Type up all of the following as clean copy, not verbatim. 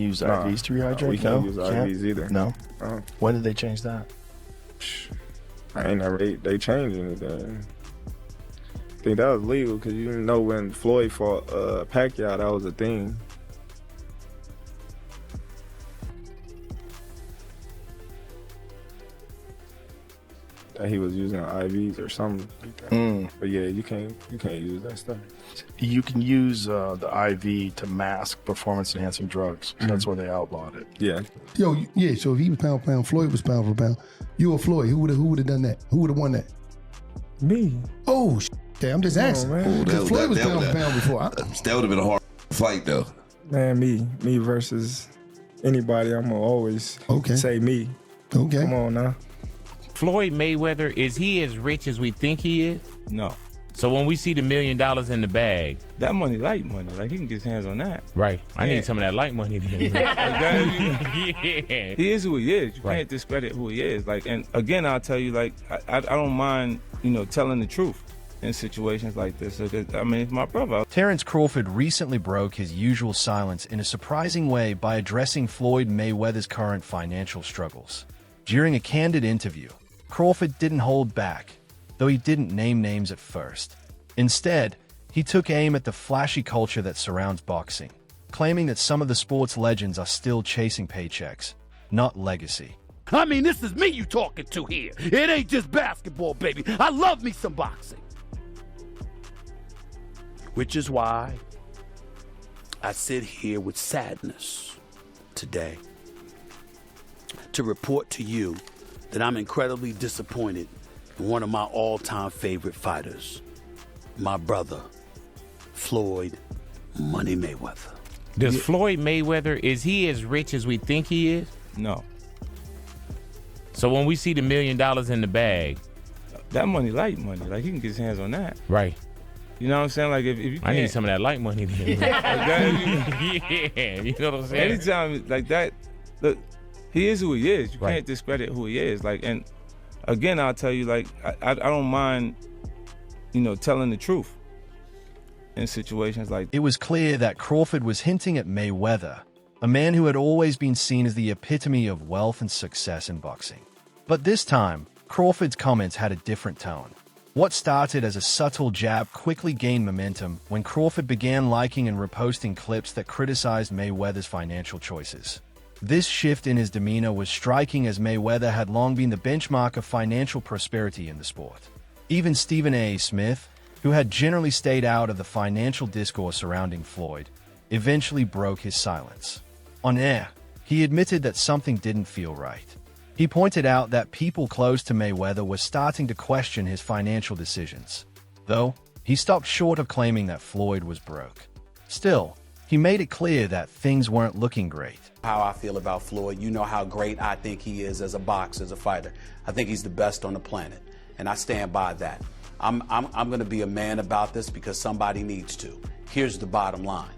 Use Nah, IVs to rehydrate? we can't use IVs either. No? Uh, When did they change that? I ain't never, they changed anything. I think that was legal because you know when Floyd fought Pacquiao, that was a thing. That he was using IVs or something like that. But yeah, you can't use that stuff. You can use the IV to mask performance-enhancing drugs. So that's why they outlawed it. Yeah. Yo, yeah, so if he was pound for pound, Floyd was pound for pound. You or Floyd, who would have done that? Who would have won that? Me. Oh, okay, I'm just asking. Man. Because Floyd was pound for pound before. That would have been a hard fight, though. Man, me versus anybody. I'm gonna always say me. Okay. Come on now. Floyd Mayweather, is he as rich as we think he is? No. So when we see the $1 million in the bag, That money, light money. Like, he can get his hands on that. right? I Yeah. need some of that light money then. Yeah. He is who he is. You Right. can't discredit who he is. Like, and again, I'll tell you, like, I don't mind, telling the truth in situations like this. Because, I mean, it's my brother. Terence Crawford recently broke his usual silence in a surprising way by addressing Floyd Mayweather's current financial struggles. During a candid interview, Crawford didn't hold back, though he didn't name names at first. Instead, he took aim at the flashy culture that surrounds boxing, claiming that some of the sport's legends are still chasing paychecks, not legacy. I mean, this is me you talking to here. It ain't just basketball, baby. I love me some boxing. Which is why I sit here with sadness today to report to you that I'm incredibly disappointed in one of my all-time favorite fighters, my brother, Floyd Money Mayweather. Does Floyd Mayweather, is he as rich as we think he is? No. So when we see the $1 million in the bag, That money, light money. Like, he can get his hands on that. right? You know what I'm saying? Like, if you can't. I need some of that light money then. Yeah, you know what I'm saying? Anytime like that, look, he is who he is. You Right. can't discredit who he is. Like, and again, I'll tell you, like, I don't mind, telling the truth in situations like. It was clear that Crawford was hinting at Mayweather, a man who had always been seen as the epitome of wealth and success in boxing. But this time, Crawford's comments had a different tone. What started as a subtle jab quickly gained momentum when Crawford began liking and reposting clips that criticized Mayweather's financial choices. This shift in his demeanor was striking, as Mayweather had long been the benchmark of financial prosperity in the sport. Even Stephen A. Smith, who had generally stayed out of the financial discourse surrounding Floyd, eventually broke his silence. On air, he admitted that something didn't feel right. He pointed out that people close to Mayweather were starting to question his financial decisions, though he stopped short of claiming that Floyd was broke. Still, he made it clear that things weren't looking great. How I feel about Floyd, you know how great I think he is as a boxer, as a fighter. I think he's the best on the planet, and I stand by that. I'm going to be a man about this because somebody needs to. Here's the bottom line.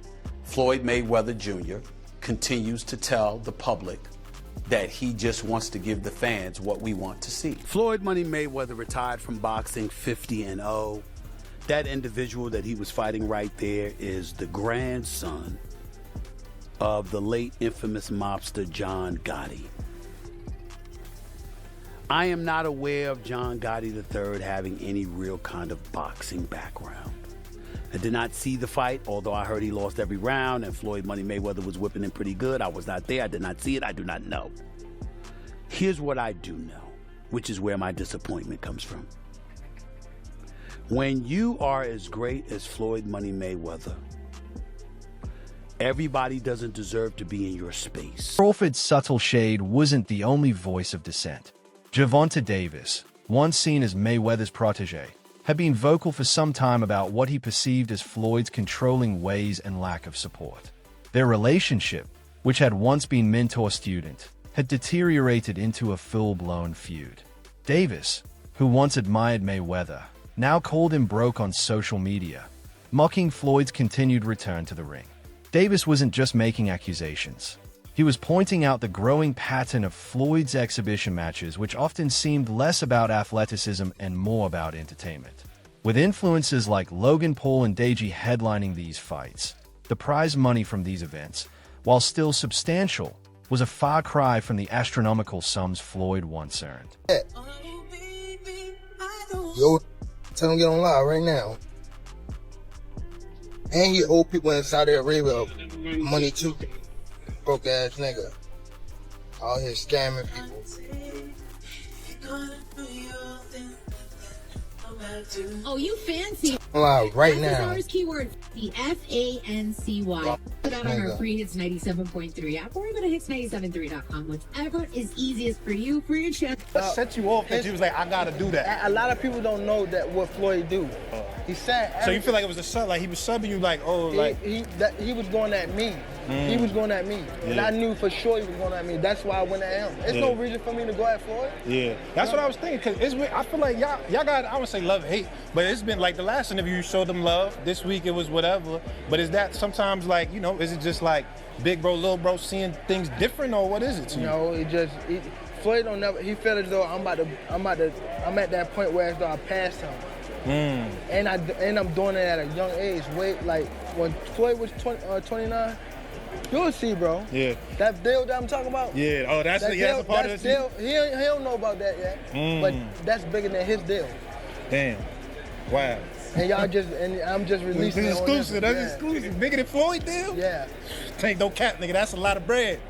Floyd Mayweather Jr. continues to tell the public that he just wants to give the fans what we want to see. Floyd Money Mayweather retired from boxing 50-0. That individual that he was fighting right there is the grandson of the late infamous mobster John Gotti. I am not aware of John Gotti III having any real kind of boxing background. I did not see the fight, although I heard he lost every round and Floyd Money Mayweather was whipping him pretty good. I was not there. I did not see it. I do not know. Here's what I do know, which is where my disappointment comes from. When you are as great as Floyd Money Mayweather, everybody doesn't deserve to be in your space. Crawford's subtle shade wasn't the only voice of dissent. Gervonta Davis, once seen as Mayweather's protege, had been vocal for some time about what he perceived as Floyd's controlling ways and lack of support. Their relationship, which had once been mentor-student, had deteriorated into a full-blown feud. Davis, who once admired Mayweather, now called him broke on social media, mocking Floyd's continued return to the ring. Davis wasn't just making accusations. He was pointing out the growing pattern of Floyd's exhibition matches, which often seemed less about athleticism and more about entertainment. With influencers like Logan Paul and Deji headlining these fights, the prize money from these events while still substantial, was a far cry from the astronomical sums Floyd once earned. Yo, tell him get on live right now. And he owe people in Saudi Arabia money too. Broke ass nigga. Out here scamming people. Oh, you fancy. Live right now. Ours keyword, the FANCY. Put out on our free Hits 97.3 app or even at hits973.com. Whatever is easiest for you, for your channel. What set you off that you was like, I gotta do that? A lot of people don't know that what Floyd do. He said. So you feel like it was a sub, like he was subbing you, like, oh, like he was going at me. He was going at me, and I knew for sure he was going at me. That's why I went at him. There's no reason for me to go at Floyd. Yeah, that's what I was thinking. Cause it's, I feel like y'all got, I would say love, hate, but it's been like the last interview you showed them love. This week it was whatever. But is that sometimes like, you know, is it just like big bro, little bro seeing things different, or what is it to you? No, Floyd don't never. He felt as though I'm at that point where as though I passed him. And I'm doing it at a young age. Wait, like when Floyd was 29. You'll see, bro. Yeah. That deal that I'm talking about? Yeah. Oh, that's a part of the deal. He don't know about that yet. But that's bigger than his deal. Damn. Wow. And I'm just releasing This it. exclusive. That's exclusive. Bigger than Floyd deal? Yeah. Ain't no cap, nigga. That's a lot of bread.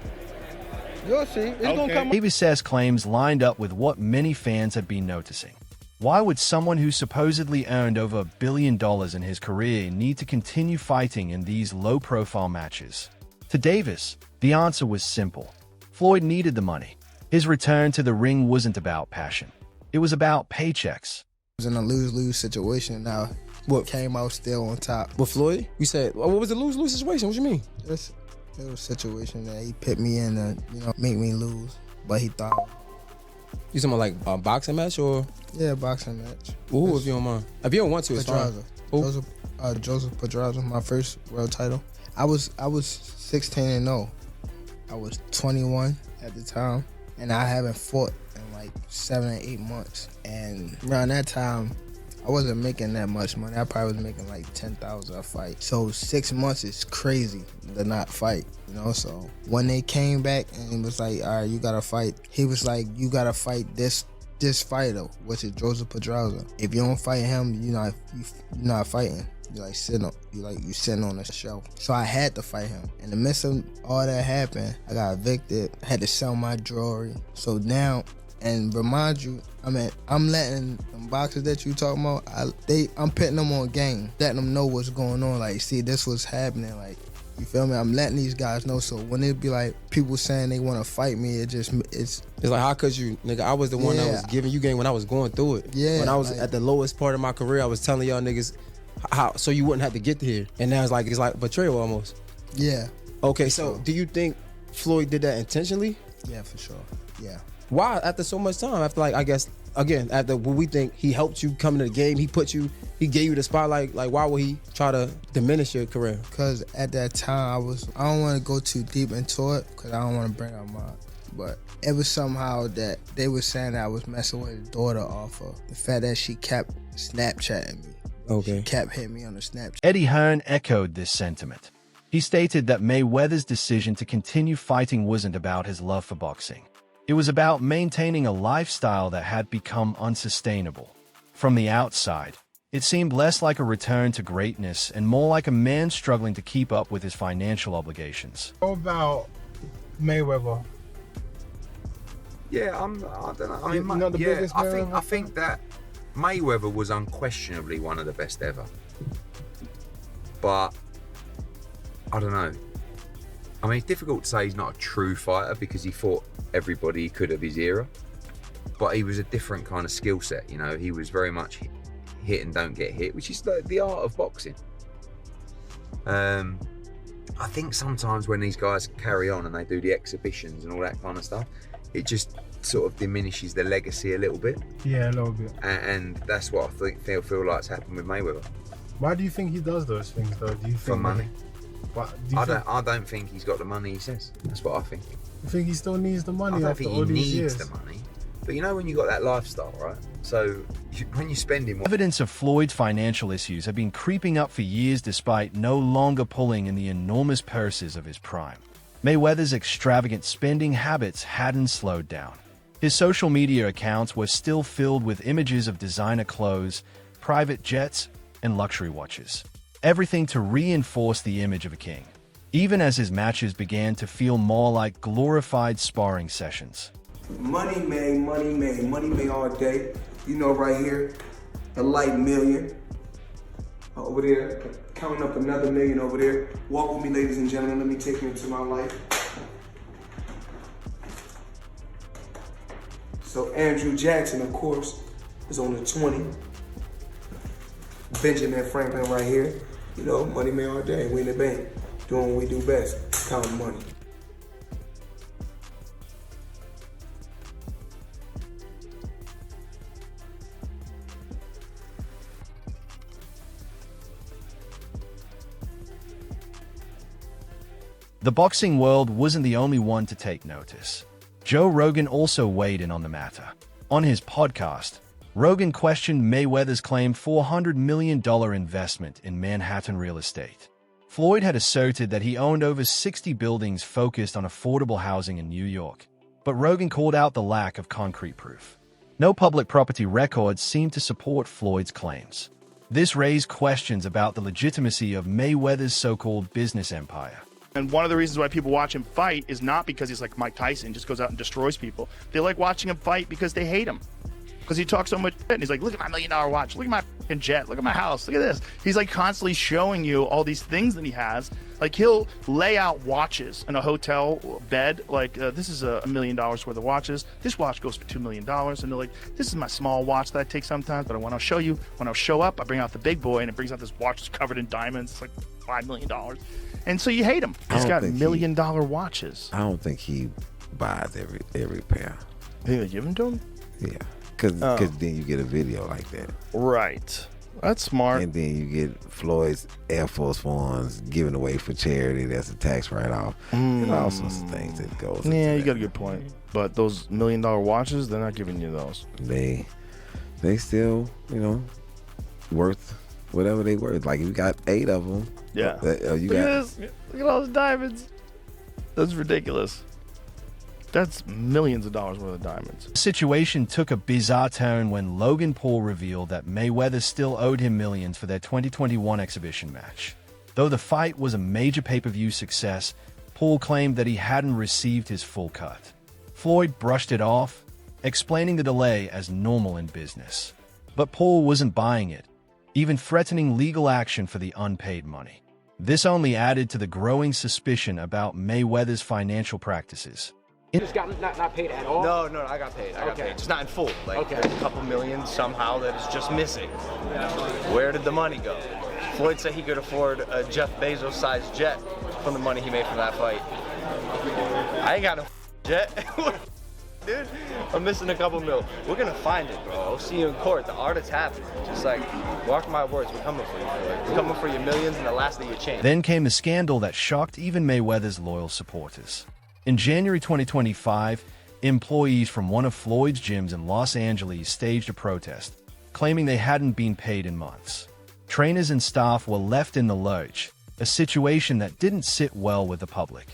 You'll see. It's gonna come. Davis' claims lined up with what many fans had been noticing. Why would someone who supposedly earned over $1 billion in his career need to continue fighting in these low-profile matches? To Davis, the answer was simple. Floyd needed the money. His return to the ring wasn't about passion. It was about paychecks. It was in a lose-lose situation. Now, what came out still on top? With Floyd? You said, what was the lose-lose situation? What you mean? It was a situation that he put me in to, make me lose. But he thought. You talking about like a boxing match or? Yeah, boxing match. Ooh, if you don't mind. If you don't want to, it's fine. Joseph Pedraza, my first world title. I was 16-0. I was 21 at the time, and I haven't fought in like 7 or 8 months. And around that time, I wasn't making that much money. I probably was making like $10,000 a fight. So 6 months is crazy to not fight, So when they came back and it was like, all right, you gotta fight. He was like, you gotta fight this fighter, which is Joseph Pedraza. If you don't fight him, you're not fighting. You're like sitting on the shelf. So I had to fight him. In the midst of all that happened, I got evicted. I had to sell my jewelry. So now, and remind you, I'm letting them boxers that you talking about, I'm putting them on game, letting them know what's going on. Like, see, this was happening. Like, you feel me? I'm letting these guys know. So when it be like people saying they want to fight me, it's like, how could you, nigga? I was the one that was giving you game when I was going through it. Yeah. When I was at the lowest part of my career, I was telling y'all niggas how so you wouldn't have to get here. And now it's like betrayal almost. Yeah. Okay, so do you think Floyd did that intentionally? Yeah, for sure. Yeah. Why after so much time? After like, I guess, again, after what we think he helped you come into the game, he gave you the spotlight, like why would he try to diminish your career? Because at that time I don't want to go too deep into it because I don't want to bring up but it was somehow that they were saying that I was messing with his daughter off of the fact that she kept Snapchatting me. Okay. She kept hitting me on the Snapchat. Eddie Hearn echoed this sentiment. He stated that Mayweather's decision to continue fighting wasn't about his love for boxing. It was about maintaining a lifestyle that had become unsustainable. From the outside, it seemed less like a return to greatness and more like a man struggling to keep up with his financial obligations. What about Mayweather? Yeah, I don't know. I mean, I think that Mayweather was unquestionably one of the best ever. But I don't know. I mean, it's difficult to say he's not a true fighter because he fought everybody he could of his era. But he was a different kind of skill set, He was very much hit and don't get hit, which is the art of boxing. I think sometimes when these guys carry on and they do the exhibitions and all that kind of stuff, it just sort of diminishes the legacy a little bit. Yeah, a little bit. And that's what I feel like's happened with Mayweather. Why do you think he does those things, though? Do you think for money? I don't think he's got the money he says. That's what I think. You think he still needs the money? I don't after think all he these needs years? the money. But when you got that lifestyle, right? So when you spend him... Evidence of Floyd's financial issues have been creeping up for years despite no longer pulling in the enormous purses of his prime. Mayweather's extravagant spending habits hadn't slowed down. His social media accounts were still filled with images of designer clothes, private jets, and luxury watches. Everything to reinforce the image of a king, even as his matches began to feel more like glorified sparring sessions. Money made, money made, money made all day. You know, right here, a light million. Over there, counting up another million over there. Walk with me, ladies and gentlemen. Let me take you into my life. So Andrew Jackson, of course, is on the 20. Benjamin Franklin right here. You know, money made all day. We in the bank, doing what we do best, counting money. The boxing world wasn't the only one to take notice. Joe Rogan also weighed in on the matter. On his podcast, Rogan questioned Mayweather's claimed $400 million investment in Manhattan real estate. Floyd had asserted that he owned over 60 buildings focused on affordable housing in New York, but Rogan called out the lack of concrete proof. No public property records seemed to support Floyd's claims. This raised questions about the legitimacy of Mayweather's so-called business empire. And one of the reasons why people watch him fight is not because he's like Mike Tyson, just goes out and destroys people. They like watching him fight because they hate him. Because he talks so much shit, and he's like, look at my $1 million watch, look at my fucking jet, look at my house, look at this. He's like constantly showing you all these things that he has. Like he'll lay out watches in a hotel bed, like this is $1 million worth of watches. This watch goes for $2 million. And they're like, this is my small watch that I take sometimes, but when I'll show you, when I'll show up, I bring out the big boy, and it brings out this watch that's covered in diamonds. It's like $5 million. And so you hate him. He's got $1 million watches. I don't think he buys every pair. They give them to him? Yeah. Because then you get a video like that. Right. That's smart. And then you get Floyd's Air Force Ones given away for charity. That's a tax write-off. There's all sorts of things that goes into Yeah, you that. got a good point. But those $1 million watches, they're not giving you those. They still, worth whatever they worth. Like if you got 8 of them. Yeah. You Look got at this. Look at all those diamonds. That's ridiculous. That's millions of dollars worth of diamonds. The situation took a bizarre turn when Logan Paul revealed that Mayweather still owed him millions for their 2021 exhibition match. Though the fight was a major pay-per-view success, Paul claimed that he hadn't received his full cut. Floyd brushed it off, explaining the delay as normal in business. But Paul wasn't buying it, even threatening legal action for the unpaid money. This only added to the growing suspicion about Mayweather's financial practices. You just got not paid at all? No, I got paid. I got paid. Just not in full. Like there's a couple million somehow that is just missing. Where did the money go? Floyd said he could afford a Jeff Bezos-sized jet from the money he made from that fight. I ain't got no jet. Dude, I'm missing a couple mil. We're gonna find it, bro. I'll see you in court. The audit's happening. Just like, mark my words, we're coming for you, Floyd. We're coming for your millions and the last of your change. Then came the scandal that shocked even Mayweather's loyal supporters. In January 2025, employees from one of Floyd's gyms in Los Angeles staged a protest, claiming they hadn't been paid in months. Trainers and staff were left in the lurch, a situation that didn't sit well with the public.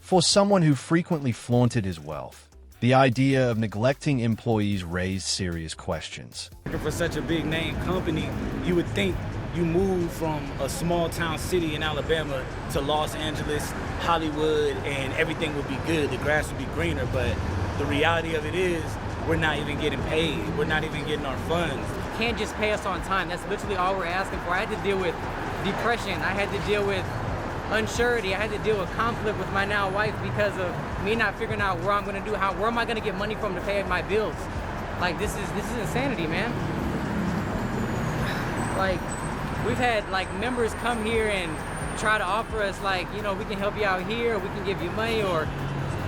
For someone who frequently flaunted his wealth, the idea of neglecting employees raised serious questions. Working for such a big name company, you would think you move from a small town city in Alabama to Los Angeles, Hollywood, and everything would be good. The grass would be greener, but the reality of it is we're not even getting paid. We're not even getting our funds. Can't just pay us on time. That's literally all we're asking for. I had to deal with depression. I had to deal with unsurety. I had to deal with conflict with my now wife because of me not figuring out where I'm gonna do, where am I gonna get money from to pay my bills? Like this is insanity, man. Like we've had like members come here and try to offer us like, we can help you out here, or we can give you money, or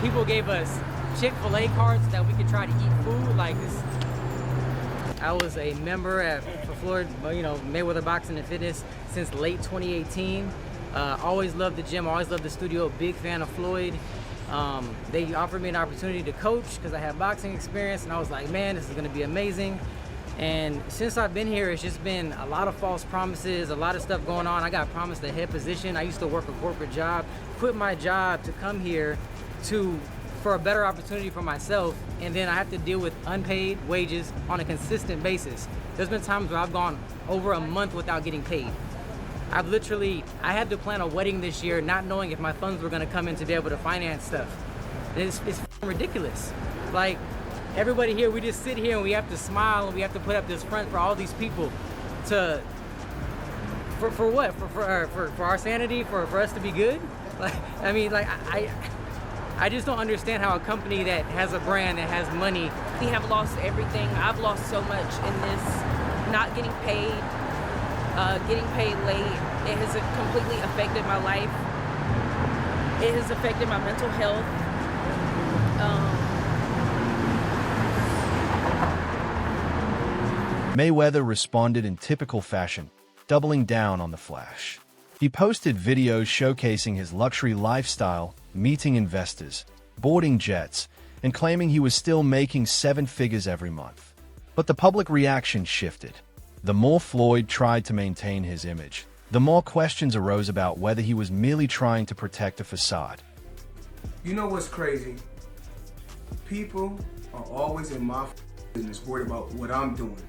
people gave us Chick-fil-A cards so that we could try to eat food like this. I was a member for Floyd, Mayweather Boxing and Fitness since late 2018. Always loved the gym, always loved the studio, big fan of Floyd. They offered me an opportunity to coach because I have boxing experience, and I was like, man, this is gonna be amazing. And since I've been here, it's just been a lot of false promises, a lot of stuff going on. I got promised a head position. I used to work a corporate job, quit my job to come here for a better opportunity for myself, and then I have to deal with unpaid wages on a consistent basis. There's been times where I've gone over a month without getting paid. I had to plan a wedding this year not knowing if my funds were gonna come in to be able to finance stuff. It's ridiculous. Like, everybody here, we just sit here and we have to smile and we have to put up this front for all these people for what? For our sanity, for us to be good? Like, I mean, like, I just don't understand how a company that has a brand, that has money. We have lost everything. I've lost so much in this, not getting paid, getting paid late. It has completely affected my life. It has affected my mental health. Mayweather responded in typical fashion, doubling down on the flash. He posted videos showcasing his luxury lifestyle, meeting investors, boarding jets, and claiming he was still making 7 figures every month. But the public reaction shifted. The more Floyd tried to maintain his image, the more questions arose about whether he was merely trying to protect a facade. You know what's crazy? People are always in my business worried about what I'm doing.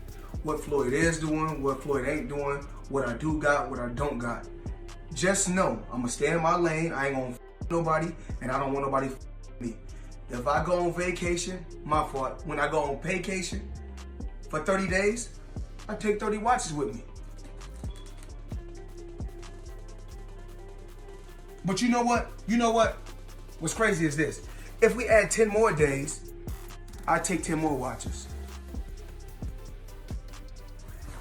What Floyd is doing, what Floyd ain't doing, what I do got, what I don't got. Just know, I'm gonna stay in my lane, I ain't gonna nobody, and I don't want nobody me. If I go on vacation, my fault. When I go on vacation for 30 days, I take 30 watches with me. But you know what? You know what? What's crazy is this. If we add 10 more days, I take 10 more watches.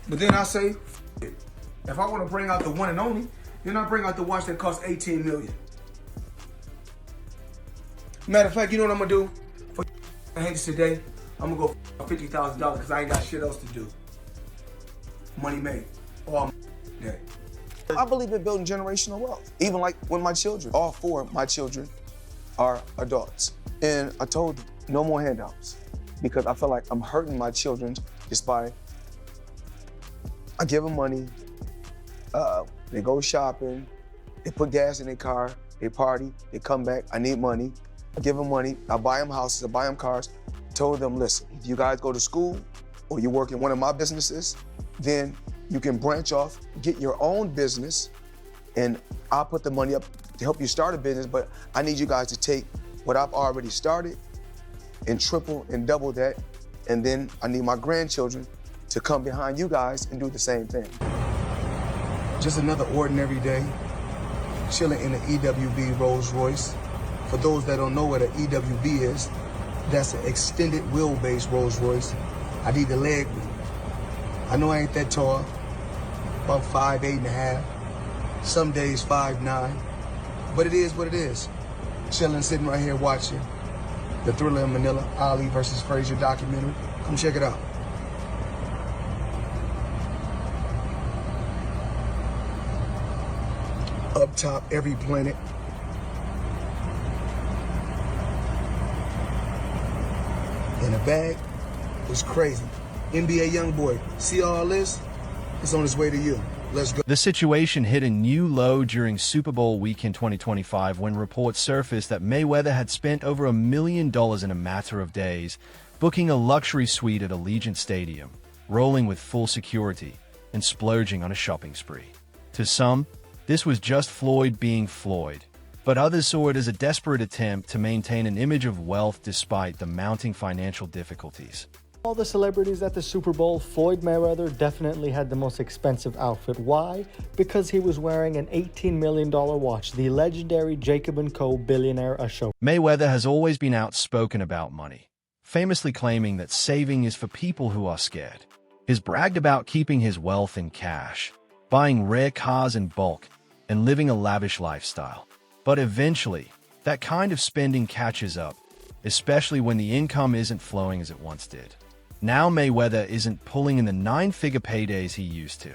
But then I say, if I want to bring out the one and only, then I bring out the watch that costs 18 million. Matter of fact, you know what I'm gonna do for haters today? I'm gonna go for $50,000 because I ain't got shit else to do. Money made all day. I believe in building generational wealth. Even like when my children, all 4 of my children are adults. And I told them, no more handouts. Because I feel like I'm hurting my children just by, I give them money, they go shopping, they put gas in their car, they party, they come back, I need money. I give them money, I buy them houses, I buy them cars. Told them, listen, if you guys go to school or you work in one of my businesses, then you can branch off, get your own business, and I'll put the money up to help you start a business, but I need you guys to take what I've already started and triple and double that, and then I need my grandchildren to come behind you guys and do the same thing. Just another ordinary day, chilling in an EWB Rolls Royce. For those that don't know what an EWB is, that's an extended wheelbase Rolls Royce. I need the leg room. I know I ain't that tall, about 5'8.5", some days 5'9", but it is what it is. Chilling, sitting right here watching the Thriller in Manila, Ali versus Frazier documentary. Come check it out. Up top, every planet. In the bag was crazy. NBA YoungBoy, see all this? It's on its way to you. Let's go. The situation hit a new low during Super Bowl weekend 2025 when reports surfaced that Mayweather had spent over $1 million in a matter of days, booking a luxury suite at Allegiant Stadium, rolling with full security, and splurging on a shopping spree. To some, this was just Floyd being Floyd, but others saw it as a desperate attempt to maintain an image of wealth despite the mounting financial difficulties. All the celebrities at the Super Bowl, Floyd Mayweather definitely had the most expensive outfit. Why? Because he was wearing an $18 million watch, the legendary Jacob & Co. billionaire Ashok. Mayweather has always been outspoken about money, famously claiming that saving is for people who are scared. He's bragged about keeping his wealth in cash, buying rare cars in bulk, and living a lavish lifestyle. But eventually, that kind of spending catches up, especially when the income isn't flowing as it once did. Now Mayweather isn't pulling in the 9-figure paydays he used to.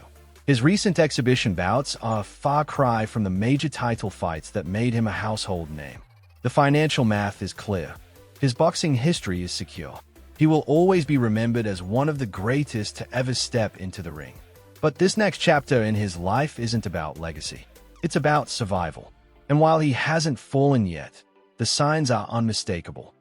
His recent exhibition bouts are a far cry from the major title fights that made him a household name. The financial math is clear. His boxing history is secure. He will always be remembered as one of the greatest to ever step into the ring. But this next chapter in his life isn't about legacy. It's about survival. And while he hasn't fallen yet, the signs are unmistakable.